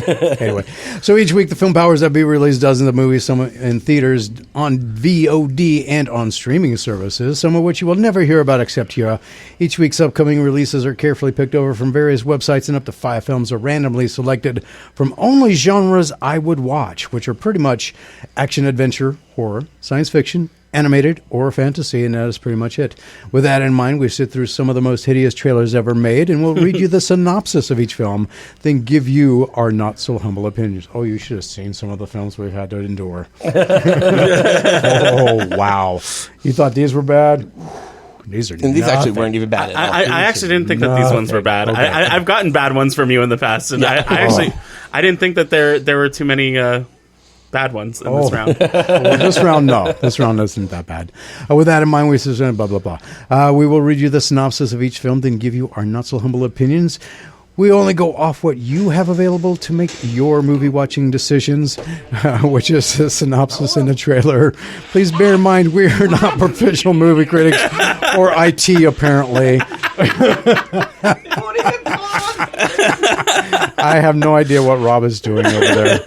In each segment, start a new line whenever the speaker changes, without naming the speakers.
Anyway, so each week the Film Powers That Be release dozens of movies, some in theaters, on VOD, and on streaming services, some of which you will never hear about except here. Each week's upcoming releases are carefully picked over from various websites, and up to 5 films are randomly selected from only genres I would watch, which are pretty much action, adventure, horror, science fiction, animated, or fantasy, and that is pretty much it. With that in mind, we sit through some of the most hideous trailers ever made, and we'll read you the synopsis of each film, then give you our not-so-humble opinions. Oh, you should have seen some of the films we've had to endure. Oh, wow. You thought these were bad? These are
and these actually weren't even bad at all.
I actually didn't think that these ones were bad. Okay. I've gotten bad ones from you in the past, and I didn't think that there were too many bad ones in this round.
Well, this round, no. This round isn't that bad. With that in mind, we say blah, blah, blah. We will read you the synopsis of each film, then give you our not-so-humble opinions. We only go off what you have available to make your movie-watching decisions, which is a synopsis and a trailer. Please bear in mind, we are not professional movie critics or IT, apparently. I have no idea what Rob is doing over there.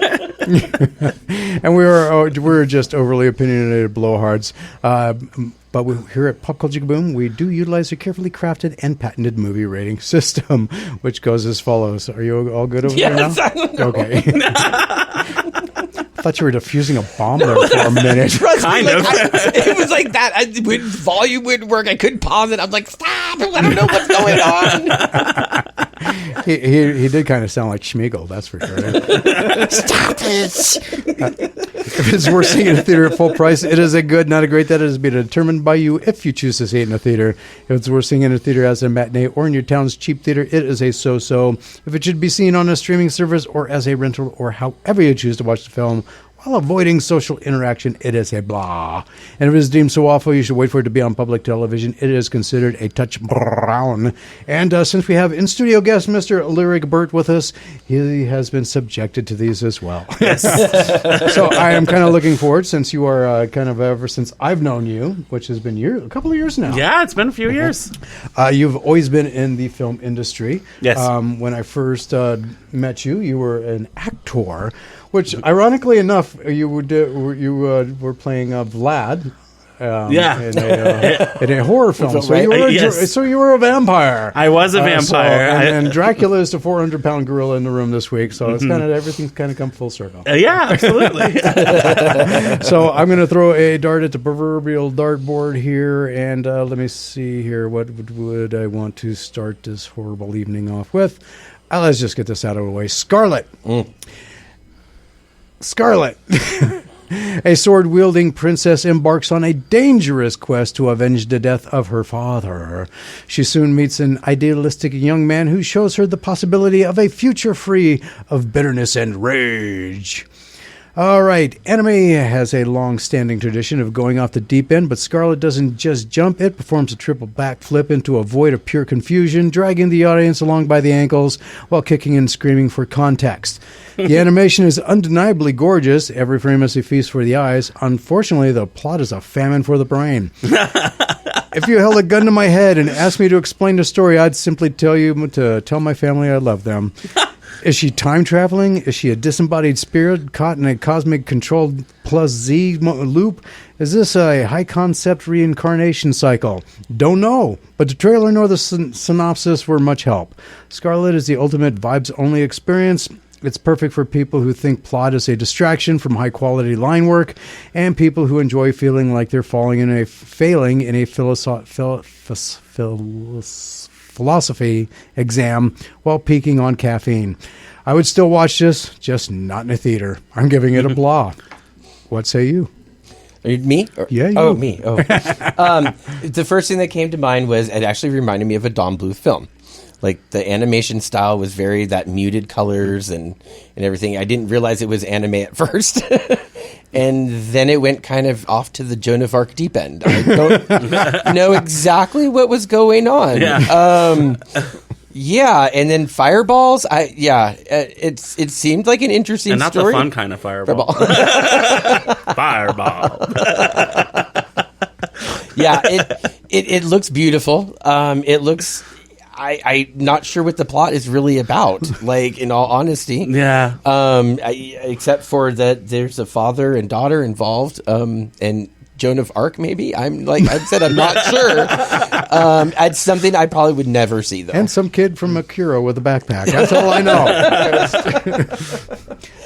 And we're just overly opinionated blowhards. But here at Pop Culture Kaboom, we do utilize a carefully crafted and patented movie rating system, which goes as follows. Are you all good over there now? Okay. I thought you were defusing a bomb there for a minute.
Kind of. It was like that. Volume wouldn't work. I couldn't pause it. I'm like, stop! I don't know what's going on.
He did kind of sound like Schmeagol, that's for sure.
Stop it!
If it's worth seeing in a theater at full price, it is a good, not a great. That is to be determined by you if you choose to see it in a theater. If it's worth seeing in a theater as a matinee or in your town's cheap theater, it is a so-so. If it should be seen on a streaming service or as a rental or however you choose to watch the film, while avoiding social interaction, it is a blah. And if it is deemed so awful, you should wait for it to be on public television. It is considered a touch brown. And since we have in-studio guest Mr. Lyric Burt with us, he has been subjected to these as well. Yes. So I am kind of looking forward, since you are kind of ever since I've known you, which has been a couple of years now.
Yeah, it's been a few years.
You've always been in the film industry.
Yes.
When I first met you, you were an actor. Which, ironically enough, you were playing Vlad in a horror film. So you were a vampire.
I was a vampire.
And Dracula is the 400-pound gorilla in the room this week. So it's everything's kind of come full circle.
Yeah, absolutely.
So I'm going to throw a dart at the proverbial dartboard here. And let me see here. What would I want to start this horrible evening off with? Let's just get this out of the way. Scarlet. Scarlet, a sword-wielding princess, embarks on a dangerous quest to avenge the death of her father. She soon meets an idealistic young man who shows her the possibility of a future free of bitterness and rage. All right, anime has a long-standing tradition of going off the deep end, but Scarlet doesn't just jump. It performs a triple backflip into a void of pure confusion, dragging the audience along by the ankles while kicking and screaming for context. The animation is undeniably gorgeous. Every frame is a feast for the eyes. Unfortunately, the plot is a famine for the brain. If you held a gun to my head and asked me to explain the story, I'd simply tell you to tell my family I love them. Is she time traveling? Is she a disembodied spirit caught in a cosmic controlled plus Z loop? Is this a high concept reincarnation cycle? Don't know, but the trailer nor the synopsis were much help. Scarlet is the ultimate vibes only experience. It's perfect for people who think plot is a distraction from high quality line work, and people who enjoy feeling like they're failing in a philosophy exam while peaking on caffeine. I would still watch this, just not in a theater. I'm giving it a blah. What say you?
Me?
Yeah, you.
Oh, me. Oh. The first thing that came to mind was it actually reminded me of a Don Bluth film. Like, the animation style was very that muted colors and everything. I didn't realize it was anime at first. And then it went kind of off to the Joan of Arc deep end. I don't know exactly what was going on. Yeah. And then fireballs. It seemed like an interesting
and not
story.
The fun kind of fireball. Fireball.
Yeah, it looks beautiful. It looks. I'm not sure what the plot is really about. Like, in all honesty,
Yeah.
Except for that, there's a father and daughter involved, and Joan of Arc. Maybe I'm not sure. It's something I probably would never see though.
And some kid from Akira with a backpack. That's all I know.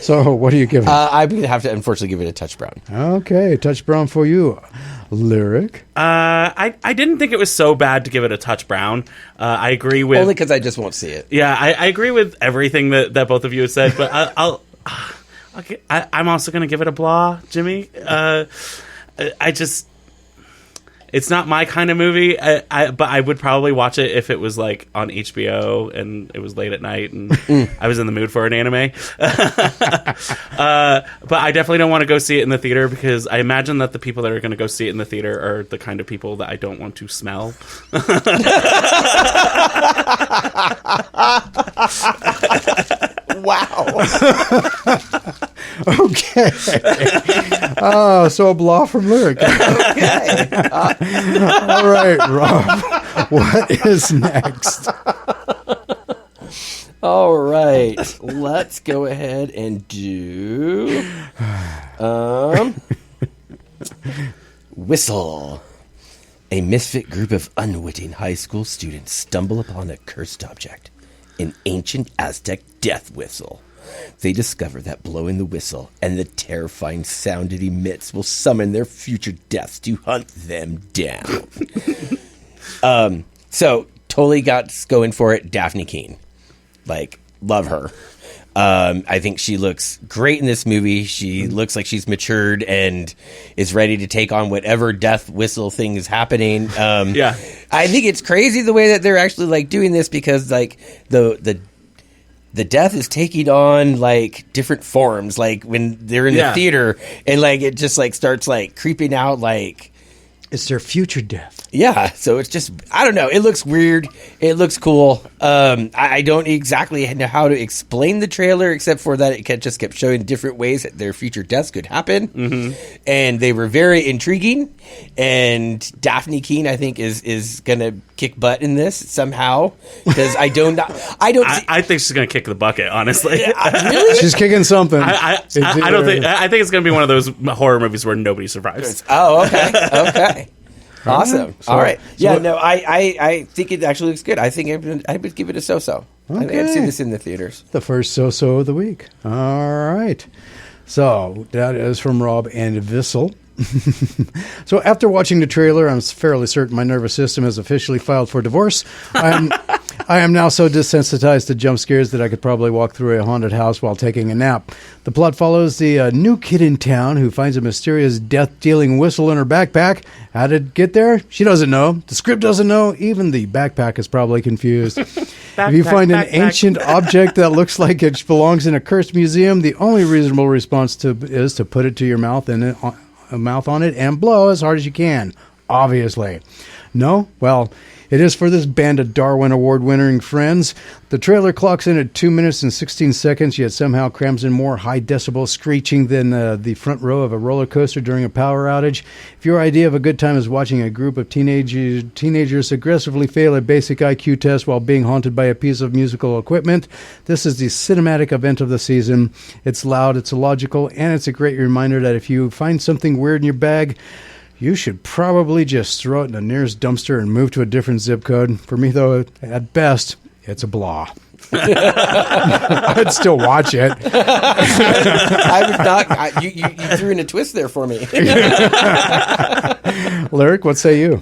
So, what do you give it?
I'm gonna have to unfortunately give it a touch brown.
Okay, touch brown for you. Lyric.
I didn't think it was so bad to give it a touch brown. I agree with
Only because I just won't see it.
Yeah, I agree with everything that both of you have said, but I'm also going to give it a blah, Jimmy. It's not my kind of movie, but I would probably watch it if it was like on HBO and it was late at night and I was in the mood for an anime. But I definitely don't want to go see it in the theater because I imagine that the people that are going to go see it in the theater are the kind of people that I don't want to smell.
Wow.
Okay. So a blah from Lyric.
Okay.
All right, Rob. What is next?
All right. Let's go ahead and do Whistle. A misfit group of unwitting high school students stumble upon a cursed object, an ancient Aztec death whistle. They discover that blowing the whistle and the terrifying sound it emits will summon their future deaths to hunt them down. So totally got going for it. Daphne Keane, like, love her. I think she looks great in this movie. She looks like she's matured and is ready to take on whatever death whistle thing is happening.
Yeah,
I think it's crazy the way that they're actually like doing this because like the death is taking on like different forms. Like when they're in the theater and like it just like starts like creeping out like.
It's their future death.
Yeah, so it's just, I don't know. It looks weird. It looks cool. I don't exactly know how to explain the trailer, except for that it just kept showing different ways that their future deaths could happen. Mm-hmm. And they were very intriguing. And Daphne Keane, I think, is going to kick butt in this somehow. Because I
think she's going to kick the bucket, honestly.
Really?
She's kicking something.
I think it's going to be one of those horror movies where nobody survives.
Oh, okay. Okay. Awesome.
So,
all right. Yeah, no, I think it actually looks good. I think I would give it a so-so. I think I'd see this in the theaters.
The first so-so of the week. All right. So that is from Rob and Vissel. So after watching the trailer, I'm fairly certain my nervous system has officially filed for divorce. I am now so desensitized to jump scares that I could probably walk through a haunted house while taking a nap. The plot follows the new kid in town who finds a mysterious death-dealing whistle in her backpack. How did it get there? She doesn't know. The script doesn't know. Even the backpack is probably confused. If you find an ancient object that looks like it belongs in a cursed museum, the only reasonable response is to put it to your mouth and a mouth on it and blow as hard as you can, obviously. No? Well, it is for this band of Darwin Award-winning friends. The trailer clocks in at 2 minutes and 16 seconds, yet somehow crams in more high-decibel screeching than the front row of a roller coaster during a power outage. If your idea of a good time is watching a group of teenagers aggressively fail a basic IQ test while being haunted by a piece of musical equipment, this is the cinematic event of the season. It's loud, it's illogical, and it's a great reminder that if you find something weird in your bag, you should probably just throw it in the nearest dumpster and move to a different zip code. For me, though, at best, it's a blah. I'd still watch it.
I would not. You threw in a twist there for me.
Lyric, what say you?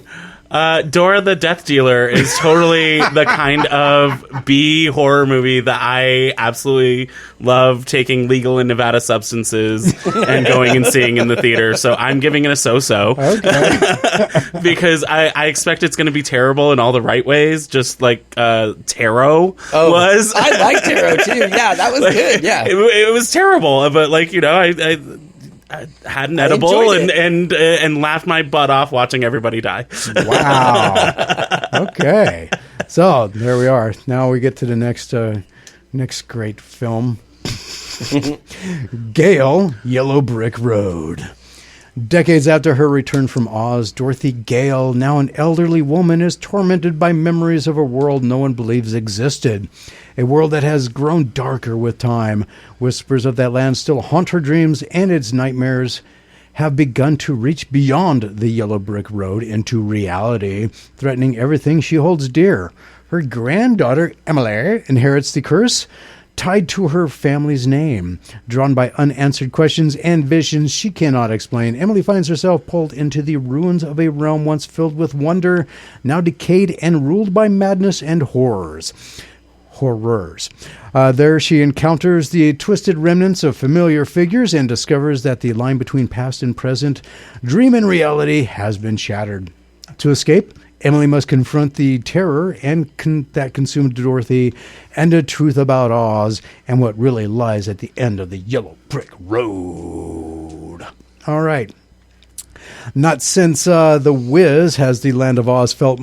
Dora the Death Dealer is totally the kind of B horror movie that I absolutely love taking legal in Nevada substances and going and seeing in the theater. So I'm giving it a so-so. Okay. Because I expect it's going to be terrible in all the right ways, just like Tarot was.
I like Tarot too. Yeah, that was good. Yeah.
It was terrible, but like, you know, I had an edible and laughed my butt off watching everybody die.
Wow. Okay. So there we are. Now we get to the next great film. Gale, Yellow Brick Road. Decades after her return from Oz, Dorothy Gale, now an elderly woman, is tormented by memories of a world no one believes existed. A world that has grown darker with time. Whispers of that land still haunt her dreams, and its nightmares have begun to reach beyond the yellow brick road into reality, threatening everything she holds dear. Her granddaughter, Emily, inherits the curse, tied to her family's name. Drawn by unanswered questions and visions she cannot explain, Emily finds herself pulled into the ruins of a realm once filled with wonder, now decayed and ruled by madness and horrors. There she encounters the twisted remnants of familiar figures and discovers that the line between past and present, dream and reality, has been shattered. To escape, Emily must confront the terror that consumed Dorothy and the truth about Oz and what really lies at the end of the yellow brick road. All right. Not since The Wiz has the Land of Oz felt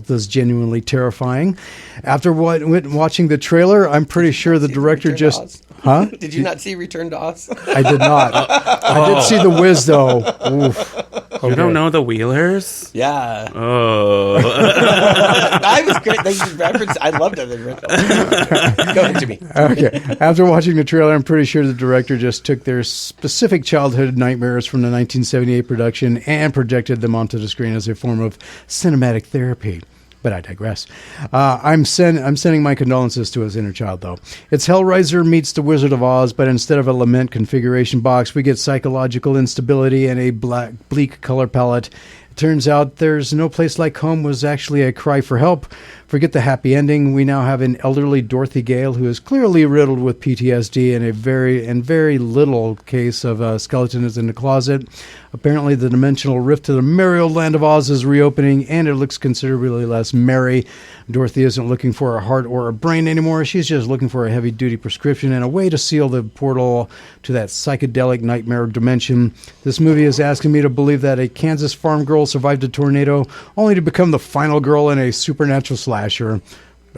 this genuinely terrifying. After watching the trailer, I'm pretty sure the director just... Huh?
Did you not see Return to Oz?
I did not. I did see The Wiz, though. Oof. Okay.
You don't know the Wheelers?
Yeah.
Oh.
I was great. They just referenced. I loved it. Go ahead, Jimmy.
Okay. After watching the trailer, I'm pretty sure the director just took their specific childhood nightmares from the 1978 production and projected them onto the screen as a form of cinematic therapy. But I digress. I'm sending my condolences to his inner child, though. It's Hellraiser meets The Wizard of Oz, but instead of a lament configuration box, we get psychological instability and a bleak color palette. It turns out There's No Place Like Home was actually a cry for help. Forget the happy ending. We now have an elderly Dorothy Gale who is clearly riddled with PTSD and very little case of skeletons in the closet. Apparently, the dimensional rift to the merry old land of Oz is reopening, and it looks considerably less merry. Dorothy isn't looking for a heart or a brain anymore. She's just looking for a heavy-duty prescription and a way to seal the portal to that psychedelic nightmare dimension. This movie is asking me to believe that a Kansas farm girl survived a tornado only to become the final girl in a supernatural slasher.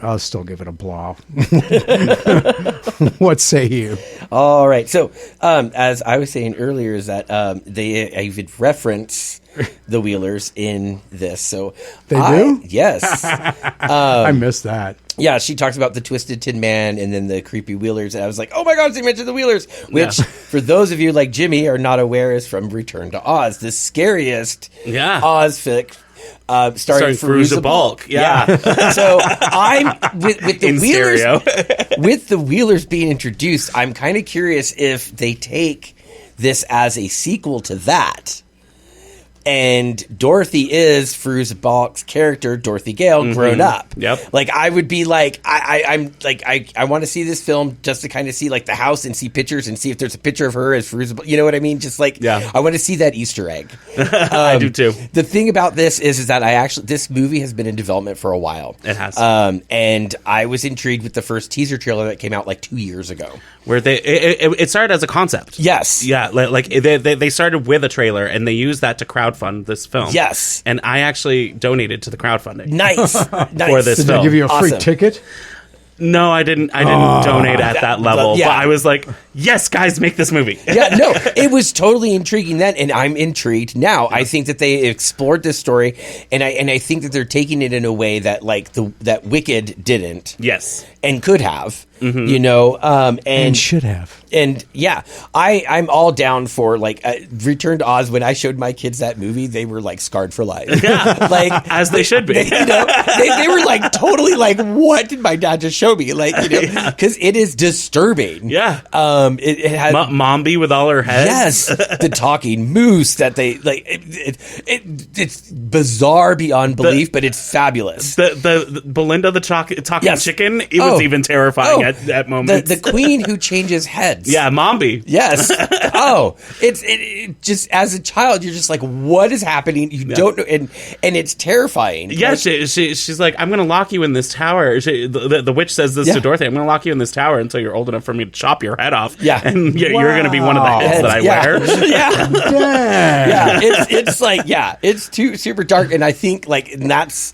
I'll still give it a blah. What say you?
All right. So, as I was saying earlier, is that they even reference the Wheelers in this. So
they do?
Yes.
I missed that.
Yeah, she talks about the Twisted Tin Man and then the creepy Wheelers, and I was like, "Oh my God, they mentioned the Wheelers!" Which, for those of you like Jimmy are not aware, is from Return to Oz, the scariest Oz fic. Starring
Fairuza Balk. Yeah.
So I'm with the
in
Wheelers.
stereo.
With the Wheelers being introduced, I'm kind of curious if they take this as a sequel to that. And Dorothy is Fairuza Balk's character, Dorothy Gale, grown up.
Yep.
Like, I would be like, I'm like, I want to see this film just to kind of see like the house and see pictures and see if there's a picture of her as Fairuza Balk. You know what I mean? Just like, I want to see that Easter egg.
I do too.
The thing about this is that this movie has been in development for a while.
It has.
And I was intrigued with the first teaser trailer that came out like 2 years ago.
Where it started as a concept.
Yes.
Yeah, like they started with a trailer and they used that to crowdfund this film.
Yes.
And I actually donated to the crowdfunding.
Nice.
For this
Did
film.
they give you a free
Awesome.
ticket?
No, I didn't donate at that level.
Yeah.
But I was like, yes, guys, make this movie.
Yeah, no, it was totally intriguing then, and I'm intrigued now. I think that they explored this story, and I think that they're taking it in a way that like that Wicked didn't.
Yes.
And could have. You know,
And should have.
And yeah, I'm all down for like Return to Oz. When I showed my kids that movie, they were like scarred for life.
Yeah,
like
as they should be.
You know, they were like totally like, what did my dad just show me? Like, you know, because it is disturbing.
Yeah.
It has
Mombi with all her heads.
Yes, the talking moose that they like. It's bizarre beyond belief, but it's fabulous.
The Belinda the talking chicken. It was even terrifying at moments.
The queen who changes heads.
Yeah, Mombi.
Yes. It just as a child, you're just like, what is happening? You don't know, and it's terrifying.
Yeah,
like,
she's like, I'm going to lock you in this tower. The witch says this to Dorothy. I'm going to lock you in this tower until you're old enough for me to chop your head off.
Yeah,
and you're going to be one of the heads that I wear.
Yeah, it's like it's too super dark, and I think like that's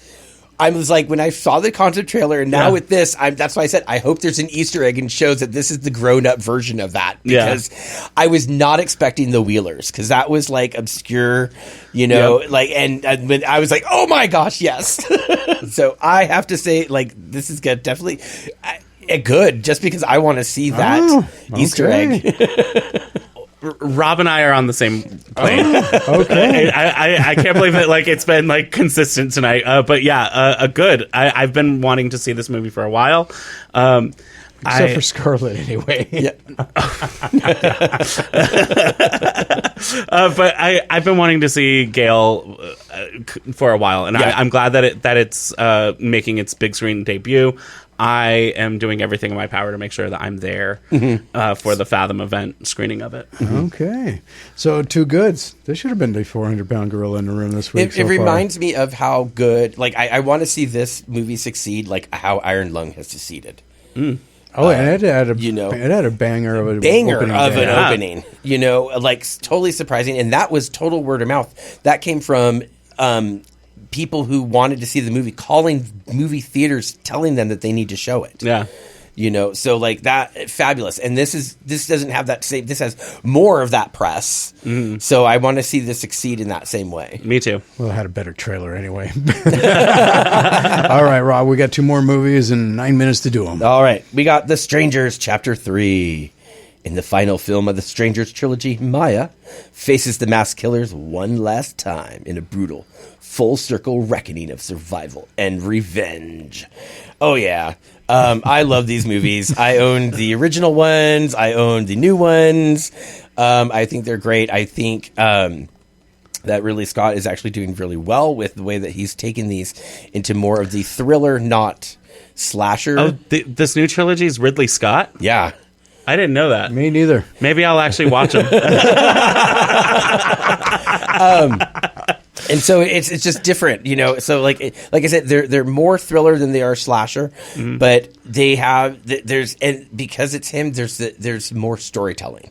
I was like, when I saw the concept trailer, and now with this, that's why I said I hope there's an Easter egg and shows that this is the grown-up version of that, because I was not expecting the Wheelers, because that was like obscure, like, and when I was like, oh my gosh, yes. So I have to say, like, this is good, definitely good, just because I want to see that Easter egg.
Rob and I are on the same plane.
Okay.
I can't believe that like it's been like consistent tonight. But yeah, good. I've been wanting to see this movie for a while.
Except for Scarlett, anyway.
Yeah.
But I've been wanting to see Gale for a while, and I'm glad that it's making its big screen debut. I am doing everything in my power to make sure that I'm there for the Fathom event screening of it.
Okay. So, two goods. There should have been the 400-pound gorilla in the room this week.
It reminds me of how good, like, I want to see this movie succeed like how Iron Lung has succeeded.
Oh, and it had a banger of an
opening. Like totally surprising, and that was total word of mouth. That came from people who wanted to see the movie, calling movie theaters, telling them that they need to show it.
Yeah.
So like that, fabulous. And this doesn't have that same, this has more of that press. So I want to see this succeed in that same way.
Me too.
Well, it had a better trailer anyway. All right, Rob, we got 2 more movies and 9 minutes to do them.
All right. We got The Strangers, Chapter 3. In the final film of the Strangers trilogy, Maya faces the masked killers one last time in a brutal, full-circle reckoning of survival and revenge. Oh, yeah. I love these movies. I own the original ones. I own the new ones. I think they're great. I think that Ridley Scott is actually doing really well with the way that he's taken these into more of the thriller, not slasher.
Oh, this new trilogy is Ridley Scott?
Yeah.
I didn't know that.
Me neither.
Maybe I'll actually watch them.
And so it's just different, So like I said, they're more thriller than they are slasher, but they have and because it's him, there's more storytelling.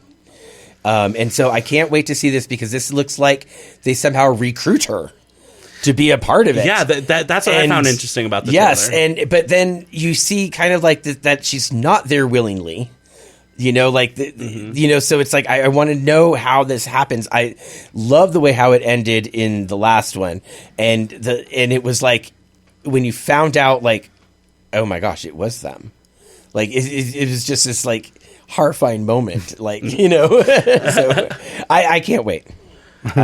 And so I can't wait to see this, because this looks like they somehow recruit her to be a part of it.
Yeah, that's what I found interesting about the
yes,
trailer.
but then you see kind of like that she's not there willingly. So it's like I want to know how this happens. I love the way how it ended in the last one, and it was like when you found out, like, oh my gosh, it was them. Like it was just this like horrifying moment, like So I can't wait.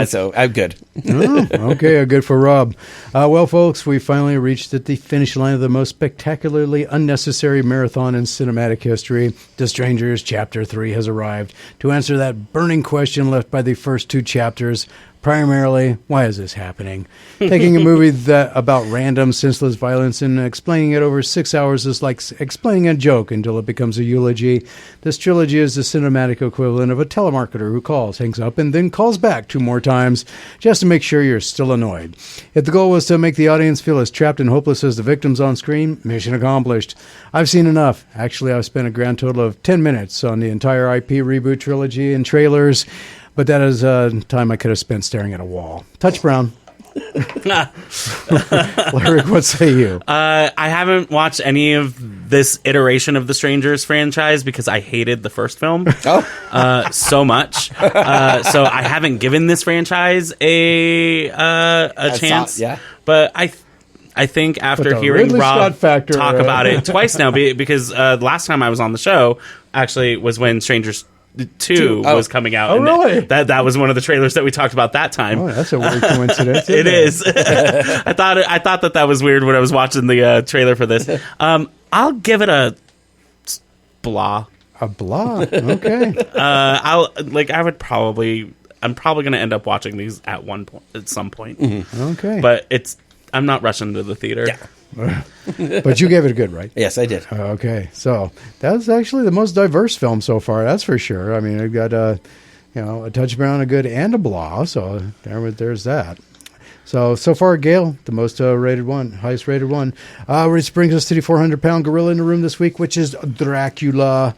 So I'm good.
Okay, good for Rob. Well, folks, we finally reached at the finish line of the most spectacularly unnecessary marathon in cinematic history. The Strangers Chapter 3 has arrived to answer that burning question left by the first 2 chapters. Primarily, why is this happening? Taking a movie about random, senseless violence and explaining it over 6 hours is like explaining a joke until it becomes a eulogy. This trilogy is the cinematic equivalent of a telemarketer who calls, hangs up, and then calls back 2 more times just to make sure you're still annoyed. If the goal was to make the audience feel as trapped and hopeless as the victims on screen, mission accomplished. I've seen enough. Actually, I've spent a grand total of 10 minutes on the entire IP reboot trilogy and trailers. But that is time I could have spent staring at a wall. Touch Brown. Larry, what say you?
I haven't watched any of this iteration of the Strangers franchise because I hated the first film so much. So I haven't given this franchise a chance. But I think after hearing Rob talk about it twice now, because the last time I was on the show actually was when Strangers 2 was coming out.
Oh, really?
That was one of the trailers that we talked about that time.
Oh, that's a weird coincidence.
It is. I thought that was weird when I was watching the trailer for this. I'll give it a blah.
A blah. Okay.
I'm probably going to end up watching these at some point.
Mm-hmm. Okay.
But I'm not rushing to the theater.
Yeah.
But you gave it a good, right?
Yes, I did.
Okay, so that's actually the most diverse film so far. That's for sure. I mean, it got a Touch Brown, a good, and a blah. So there's that. So far, Gale, the most rated one, highest rated one. Which brings us to the 400-pound gorilla in the room this week, which is Dracula.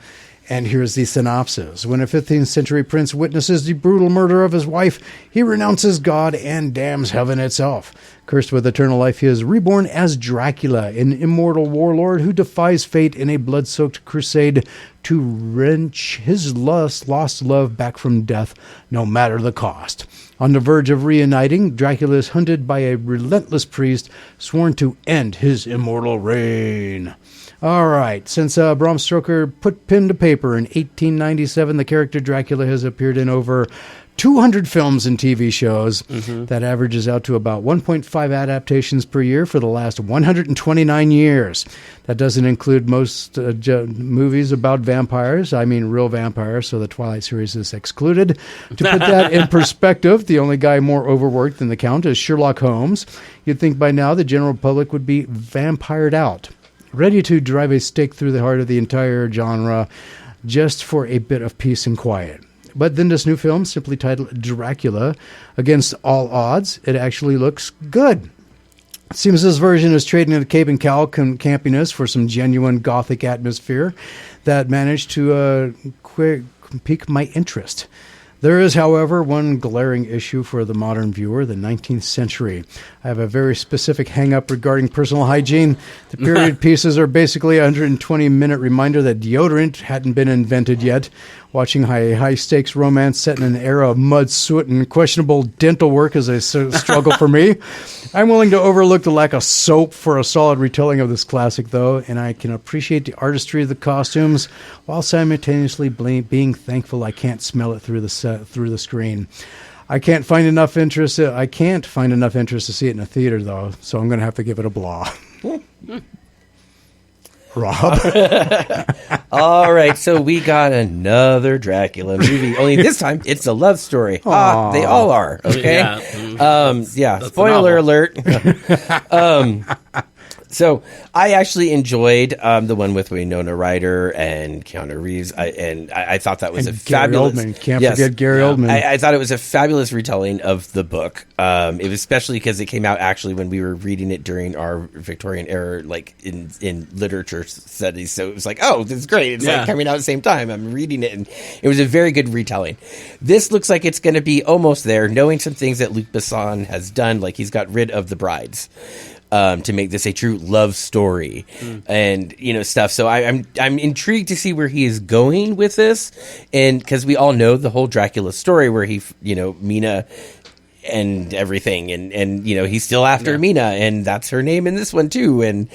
And here's the synopsis. When a 15th century prince witnesses the brutal murder of his wife, he renounces God and damns heaven itself. Cursed with eternal life, he is reborn as Dracula, an immortal warlord who defies fate in a blood-soaked crusade to wrench his lost love back from death, no matter the cost. On the verge of reuniting, Dracula is hunted by a relentless priest sworn to end his immortal reign. All right. Since Bram Stoker put pen to paper in 1897, the character Dracula has appeared in over 200 films and TV shows. That averages out to about 1.5 adaptations per year for the last 129 years. That doesn't include most movies about vampires. I mean, real vampires, so the Twilight series is excluded. To put that in perspective, the only guy more overworked than the Count is Sherlock Holmes. You'd think by now the general public would be vampired out, ready to drive a stake through the heart of the entire genre just for a bit of peace and quiet. But then this new film, simply titled Dracula, against all odds, it actually looks good. It seems this version is trading the cape and cowl campiness for some genuine gothic atmosphere that managed to pique my interest. There is, however, one glaring issue for the modern viewer, the 19th century. I have a very specific hang-up regarding personal hygiene. The period pieces are basically a 120-minute reminder that deodorant hadn't been invented yet. Watching a high-stakes romance set in an era of mud, soot, and questionable dental work is a struggle for me. I'm willing to overlook the lack of soap for a solid retelling of this classic, though, and I can appreciate the artistry of the costumes while simultaneously being thankful I can't smell it through the screen. I can't find enough interest to see it in a theater, though, so I'm going to have to give it a blah. Rob?
All right, so we got another Dracula movie. Only this time, it's a love story. They all are, okay?
Yeah,
spoiler alert. So I actually enjoyed the one with Winona Ryder and Keanu Reeves. I thought that was a fabulous...
Gary Oldman. Can't forget Gary Oldman.
I thought it was a fabulous retelling of the book. It was especially because it came out actually when we were reading it during our Victorian era, like in literature studies. So it was like, oh, this is great. It's like coming out at the same time. I'm reading it, and it was a very good retelling. This looks like it's going to be almost there, knowing some things that Luc Besson has done, like he's got rid of the brides. To make this a true love story and, stuff. So I'm intrigued to see where he is going with this. And because we all know the whole Dracula story where he, Mina and everything. And he's still after Mina, and that's her name in this one too. And,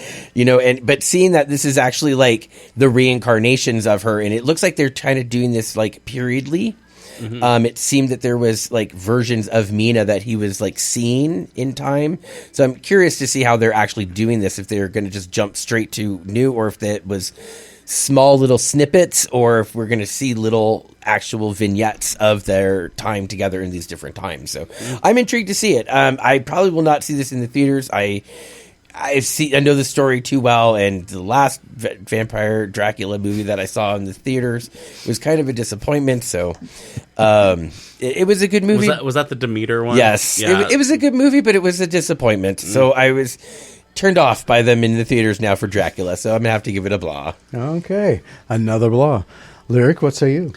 but seeing that this is actually like the reincarnations of her, and it looks like they're kind of doing this like periodly. It seemed that there was like versions of Mina that he was like seeing in time. So I'm curious to see how they're actually doing this, if they're going to just jump straight to new, or if that was small little snippets, or if we're going to see little actual vignettes of their time together in these different times. So I'm intrigued to see it. I probably will not see this in the theaters. I know the story too well, and the last vampire Dracula movie that I saw in the theaters was kind of a disappointment. So, it was a good movie.
Was that the Demeter one?
Yes,
yeah.
It was a good movie, but it was a disappointment. So I was turned off by them in the theaters now for Dracula. So I'm gonna have to give it a blah.
Okay, another blah. Lyric, what say you?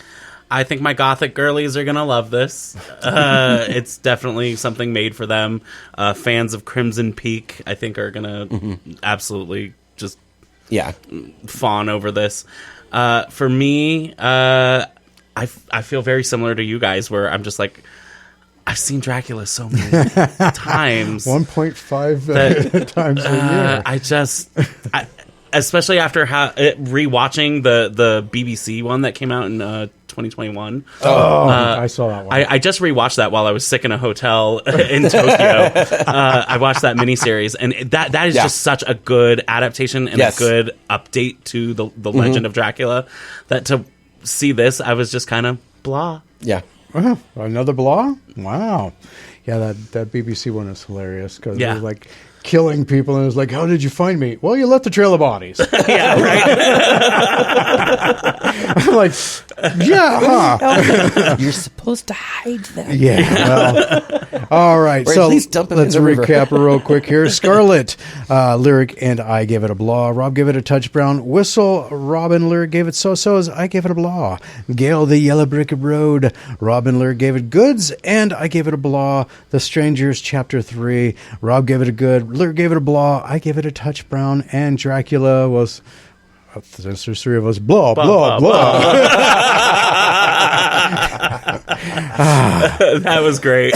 I think my gothic girlies are going to love this. It's definitely something made for them. Fans of Crimson Peak, I think, are going to absolutely just fawn over this. For me, I feel very similar to you guys, where I'm just like, I've seen Dracula so many times.
1.5 times a year.
Especially after rewatching the BBC one that came out in 2021.
I saw that one.
I just rewatched that while I was sick in a hotel in Tokyo. I watched that miniseries, and that is just such a good adaptation and a good update to the legend of Dracula, that to see this, I was just kind of blah.
Yeah.
Another blah? Wow. Yeah, that BBC one is hilarious, because it was like killing people, and it was like, how did you find me? Well, you left the trail of bodies.
Yeah, right.
I'm like, yeah, huh?
You're supposed to hide them.
Yeah, well, all right.
Or at
So
least dump 'em in
let's
the river.
recap real quick here. Scarlet, Lyric, and I gave it a blah. Rob gave it a touch brown. Whistle, Rob and Lyric gave it so-so's. I gave it a blah. Gale, the Yellow Brick Road. Rob and Lyric gave it goods, and I gave it a blah. The Strangers, Chapter 3. Rob gave it a good. Lyric gave it a blah. I gave it a touch brown. And Dracula was... There's three of us. Blah, blah, blah.
That was great.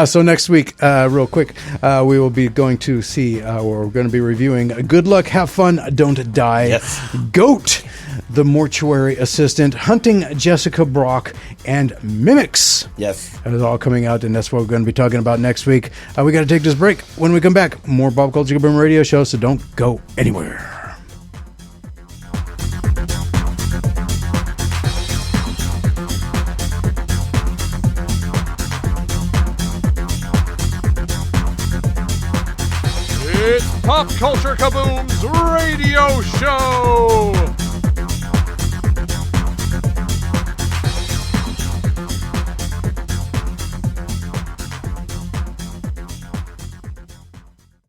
So next week, real quick, we will be going to see, we're going to be reviewing Good Luck, Have Fun, Don't Die.
Yes.
Goat, The Mortuary Assistant, Hunting Jessica Brock, and Mimics.
Yes.
That is all coming out, and that's what we're going to be talking about next week. We got to take this break. When we come back, more Pop Culture Kaboom radio show, so don't go anywhere.
It's Pop Culture Kaboom's radio show.